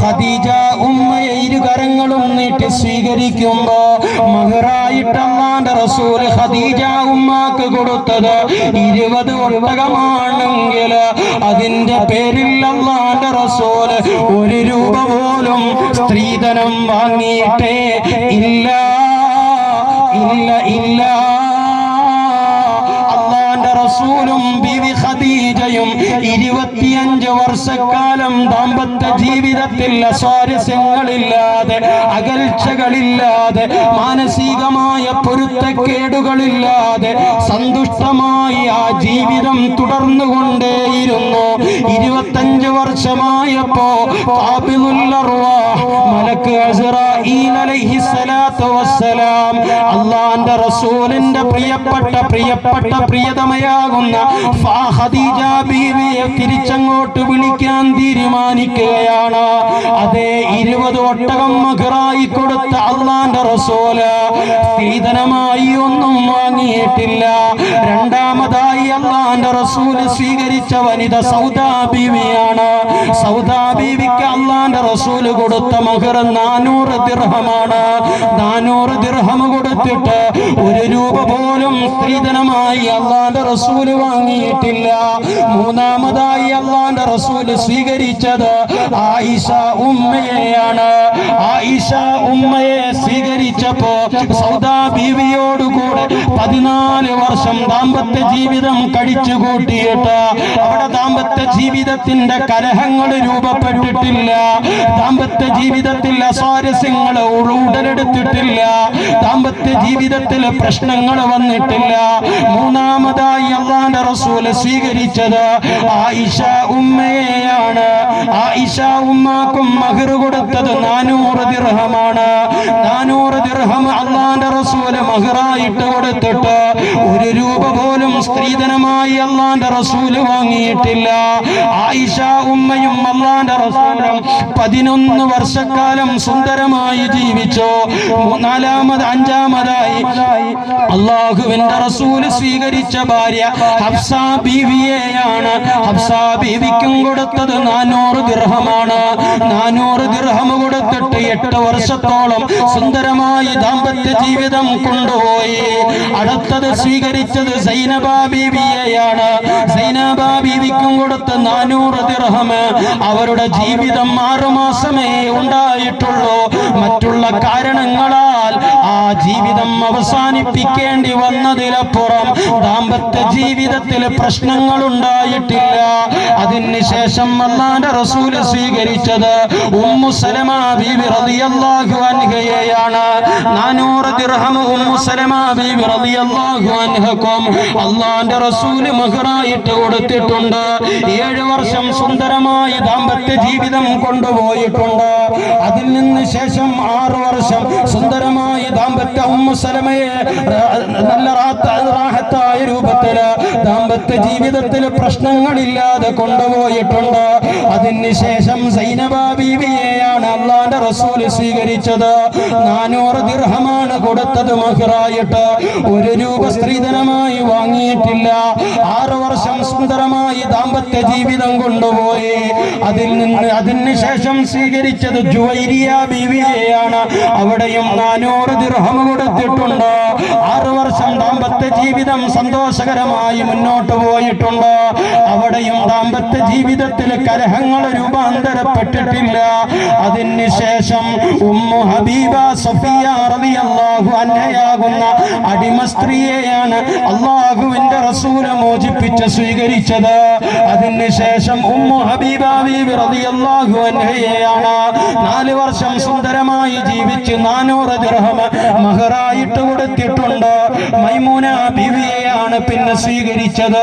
ഖദീജ ഉമ്മയെ ഇരുകരങ്ങളും നീട്ടി സ്വീകരിക്കുമ്പോ മഹറായിട്ട് അല്ലാഹുവിന്റെ റസൂൽ ഖദീജ ഉമ്മാക്ക് കൊടുത്തത് 20 ഒട്ടകമാണെങ്കിൽ അതിന്റെ പേരിൽ അല്ലാഹുവിന്റെ റസൂൽ 1 രൂപ പോലും സ്ത്രീധനം വാങ്ങിയിട്ടേ ഇല്ല. അല്ലാഹുവിന്റെ റസൂലും ബീവി ഖദീജയും 25 വർഷക്കാലം ദാമ്പത്യ ജീവിതത്തിൽ അസ്വാരസ്യങ്ങളില്ലാതെ, അകൽച്ചകളില്ലാതെ, മാനസികമായ പൊരുത്തക്കേടുകളില്ലാതെ സന്തുഷ്ടമായി ആ ജീവിതം തുടർന്നുകൊണ്ടേയിരുന്നു. 25 വർഷമായപ്പോ മലക്ക് അസ്റായീൽ അലൈഹിസ്സലാത്തു വസ്സലാം അല്ലാഹുവിന്റെ റസൂലിന്റെ പ്രിയതമയാകുന്ന ഖദീജ ബീവിയെ തിരിച്ചങ്ങോട്ട് വിളിക്കാൻ തീരുമാനിക്കുകയാണ്. അതേ 20 ഒട്ടകം മഹറായി കൊടുത്ത അല്ലാഹുവിന്റെ റസൂല് സ്ത്രീധനമായി ഒന്നും വാങ്ങിയിട്ടില്ല. രണ്ടാമതായി അല്ലാഹുവിന്റെ റസൂല് സ്വീകരിച്ച വനിത സൗദാ ബീവിയാണ്. സൗദാ ബീവിക്ക് അല്ലാഹുവിന്റെ റസൂല് കൊടുത്ത മഹർ 400 ദിർഹമാണ്. 400 ദിർഹം കൊടുത്തിട്ട് 1 രൂപ പോലും സ്ത്രീധനമായി അല്ലാഹുവിന്റെ റസൂല് വാങ്ങിയിട്ടില്ല. മൂന്നാമതായി അല്ലാഹുവിന്റെ റസൂല് സ്വീകരിച്ചത് ആയിഷ ഉമ്മയെയാണ്. ആയിഷ ഉമ്മയെ സ്വീകരിച്ചപ്പോ സൗദാ ബീവിയോടുകൂടെ 14 വർഷം ദാമ്പത്യ ജീവിതം കഴിച്ചു കൂട്ടിയിട്ട് അവിടെ ദാമ്പത്യ ജീവിതത്തിന്റെ കലഹങ്ങൾ രൂപപ്പെട്ടിട്ടില്ല. ദാമ്പത്യ ജീവിതത്തിൽ അസ്വാരസ്യങ്ങൾ ഉടലെടുത്തിട്ടില്ല. ദാമ്പത്യ ജീവിതത്തിൽ പ്രശ്നങ്ങൾ വന്നിട്ടില്ല. മൂന്നാമതായി അല്ലാഹുവിന്റെ റസൂല് സ്വീകരിച്ചത് ആയിഷ ഉമ്മയെയാണ്. ആയിഷ ഉമ്മാക്കും മഹർ കൊടുത്തത് 400 ദിർഹമാണ്. 400 ദിർഹം അല്ലാഹുവിന്റെ റസൂല് മഹറായിട്ട് കൊടുത്തിട്ട് 1 രൂപ പോലും സ്ത്രീധനമായി അല്ലാഹുവിന്റെ റസൂല് വാങ്ങിയിട്ടില്ല. ആയിഷ ഉമ്മയും അല്ലാഹുവിന്റെ റസൂലും 11 വർഷക്കാലം സുന്ദരമായി ജീവിച്ചു. അഞ്ചാമതായി അല്ലാഹുവിന്റെ റസൂല് സ്വീകരിച്ച ഭാര്യ ഹഫ്സ ബീവിയെയാണ്. ഹഫ്സ ബീവിക്കും കൊടുത്തത് 400 ദിർഹമാണ്. 400 ദിർഹം കൊടുത്തിട്ട് 8 വർഷത്തോളം സുന്ദരമായി ദാമ്പത്യ ജീവിതം കൊണ്ടുപോയി. അടുത്തത് സ്വീകരിച്ചത് സൈനബ ബീവിയെയാണ്. സൈനബ ബീവിക്കും കൊടുത്ത 400 ദിർഹം. അവരുടെ ജീവിതം 6 മാസമേ ഉണ്ടായിട്ടുള്ളൂ. മറ്റുള്ള കാരണങ്ങളാൽ ആ ജീവിതം അവസാനിപ്പിക്കേണ്ടി വന്നതിലപ്പുറം ദാമ്പത്യ ജീവിതത്തിൽ പ്രശ്നങ്ങൾ ഉണ്ടായിട്ടില്ല. അതിനുശേഷം അല്ലാഹുവിന്റെ റസൂല് സ്വീകരിച്ചത് ഉമ്മു സലമ ബീവി റളിയല്ലാഹു അൻഹയെയാണ്. 400 ദിർഹം ഉമ്മു സലമ ബീവി റളിയല്ലാഹു അൻഹക്കും അല്ലാഹുവിന്റെ റസൂല് മഹറായിട്ട് കൊടുത്തിട്ടുണ്ട്. 7 വർഷം സുന്ദരമായി ദാമ്പത്യ ജീവിതം കൊണ്ടുപോയിട്ടുണ്ട്. അതിൽ നിന്ന് ശേഷം 6 വർഷം സുന്ദരമായി ദാമ്പത്യ ഉമ്മു സലമയെ നല്ല റാഹത്തായ രൂപത്തിൽ ദാമ്പത്യ ജീവിതത്തിൽ പ്രശ്നങ്ങളില്ലാതെ കൊണ്ടുപോയിട്ടുണ്ട്. അതിനുശേഷം സൈനബ ബീവിയെയാണ് അല്ലാഹുവിന്റെ റസൂല് സ്വീകരിച്ചത്. 400 ദിർഹമാണ് കൊടുത്തത് മഹറായിട്ട്. 1 രൂപ സ്ത്രീധനമായി വാങ്ങിയിട്ടില്ല. 6 വർഷം സുന്ദരമായി ദാമ്പത്യ ജീവിതം കൊണ്ടുപോയി. അതിനുശേഷം സ്വീകരിച്ചത് ജുവൈരിയ ബീവിയെയാണ്. അവിടെയും 400 ദിർഹം കൊടുത്തിട്ടുണ്ട്. 6 വർഷം ദാമ്പത്യ ജീവിതം സന്തോഷകരമായി മുന്നോട്ട് പോയിട്ടുണ്ട്. അവിടെയും ദാമ്പത്യ ജീവിതത്തിൽ കലഹങ്ങൾ രൂപാന്തരപ്പെട്ടിട്ടില്ല. അതിനുശേഷം ഉമ്മു ഹബീബ സഫിയ റളിയല്ലാഹു അൻഹയാകുന്ന അടിമ സ്ത്രീയെയാണ് അല്ലാഹുവിന്റെ റസൂല് മോചിപ്പിച്ച് സ്വീകരിച്ചത്. അതിനുശേഷം ഉമ്മു ഹബീബ ബീവി റളിയല്ലാഹു അൻഹയെയാണ് 4 വർഷം സുന്ദരമായി ജീവിച്ച് 400 ദിർഹം മഹറായിട്ട് കൊടുത്തിട്ടുണ്ട്. മൈമൂന ബീവിയെയാണ് പിന്നെ സ്വീകരിച്ചത്.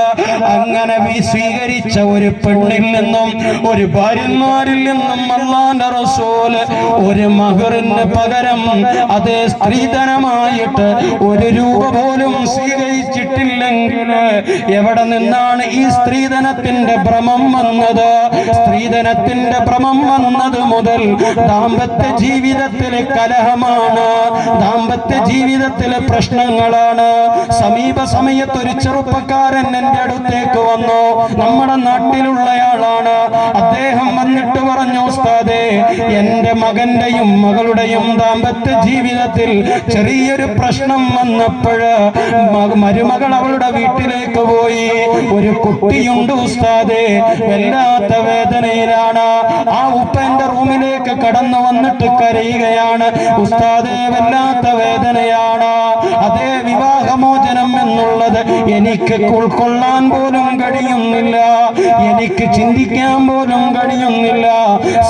അങ്ങനെ സ്വീകരിച്ച ഒരു പെണ്ണിൽ നിന്നും ഒരു ഭാര്യമാരിൽ നിന്നും അല്ലാഹുവിന്റെ റസൂല് 1 മഹറിന് പകരം അതേ സ്ത്രീധനമായിട്ട് 1 രൂപ പോലും സ്വീകരിച്ചിട്ടില്ലെങ്കിൽ എവിടെ നിന്നാണ് ഈ സ്ത്രീധനത്തിന്റെ ഭ്രമം വന്നത്? സ്ത്രീധനത്തിന്റെ ഭ്രമം വന്നത് മുതൽ ദാമ്പത്യ ജീവിതത്തിലെ കലഹമാണ്, ദാമ്പത്യ ജീവിതത്തിലെ പ്രശ്നങ്ങളാണ്. സമീപ സമയത്ത് ഒരു ചെറുപ്പക്കാരൻ എന്റെ അടുത്തേക്ക് വന്നു. നമ്മുടെ നാട്ടിലുള്ളയാളാണ്. അദ്ദേഹം വന്നിട്ട് പറഞ്ഞു, ഉസ്താദേ, എന്റെ മകന്റെയും മകളുടെയും ദാമ്പത്യ ജീവിതത്തിൽ ചെറിയൊരു പ്രശ്നം വന്നപ്പോഴ് മരുമകൾ അവളുടെ വീട്ടിലേക്ക് പോയി. ഒരു കുട്ടിയുണ്ട് ഉസ്താദേ, വല്ലാത്ത വേദനയിലാണ്. ആ ഉപ്പ എന്റെ റൂമിലേക്ക് കടന്നു വന്നിട്ട് കരയുകയാണ്, ഉസ്താദേ വല്ലാത്ത വേദനയാണ്. അതേ, വിവാഹമോചനം എന്നുള്ളത് എനിക്ക് ഉൾക്കൊള്ളാൻ പോലും കഴിയുന്നില്ല, എനിക്ക് ചിന്തിക്കാൻ പോലും കഴിയുന്നില്ല.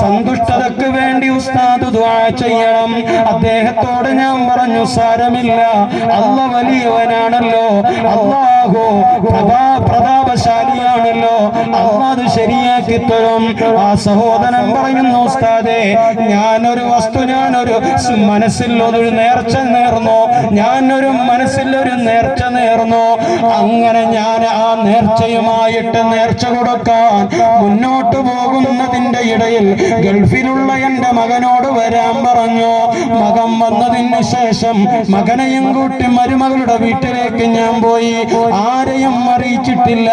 സന്തുഷ്ടതയ്ക്ക് വേണ്ടി ഉസ്താദ് ദുആ ചെയ്യണം. അദ്ദേഹത്തോട് ഞാൻ പറഞ്ഞു, സാരമില്ല, അല്ലാഹ് വലിയവനാണല്ലോ, അല്ലാഹു പ്രതാപശാലിയാണല്ലോ, അല്ലാഹ് അത് ശരിയാക്കി തരും. ആ സഹോദരൻ പറയുന്നു, ഉസ്താദേ ഞാനൊരു മനസ്സിൽ ഒരു നേർച്ച നേർന്നു, അങ്ങനെ ഞാൻ ആ നേർച്ചയുമായിട്ട് നേർച്ച കൊടുക്കാൻ മുന്നോട്ട് പോകുന്നതിന്റെ ഇടയിൽ ഗൾഫിലുള്ള എന്റെ മകനോട് വരാൻ പറഞ്ഞു. മകൻ വന്നതിന് ശേഷം മകനെയും കൂട്ടി മരുമകളുടെ വീട്ടിലേക്ക് ഞാൻ പോയി. ആരെയും അറിയിച്ചിട്ടില്ല,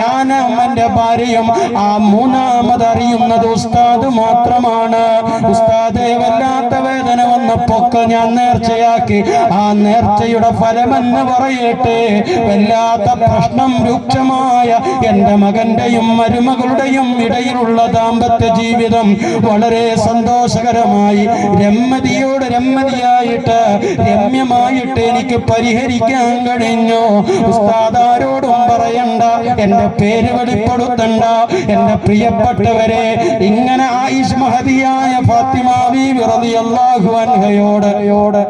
ഞാനും എന്റെ ഭാര്യയും. ആ മൂന്നാമത് അറിയുന്നത് ഉസ്താദ് മാത്രമാണ്. ഉസ്താദേ വല്ലാത്ത വേദന വന്നപ്പോക്ക് ഞാൻ നേർച്ചയാക്കി. ആ നേർച്ചയുടെ ഫലമെന്ന് പറയട്ടെ, വല്ലാത്ത പ്രശ്നം രൂക്ഷമായ എന്റെ മകന്റെയും മരുമകളുടെയും ഇടയിലുള്ള ദാമ്പത്യ ജീവിതം വളരെ സന്തോഷകരമായി രമ്യമായിട്ട് എനിക്ക് പരിഹരിക്കാൻ കഴിഞ്ഞു. ഉസ്താദ് ആരോടും പറയണ്ട, എന്റെ പേര് വെളിപ്പെടുത്തണ്ട. എന്റെ പ്രിയപ്പെട്ടവരെ, ഇങ്ങനെ ആയിഷ മഹദിയായ ഫാത്തിമ ബീവി റളിയല്ലാഹു അൻഹയോട്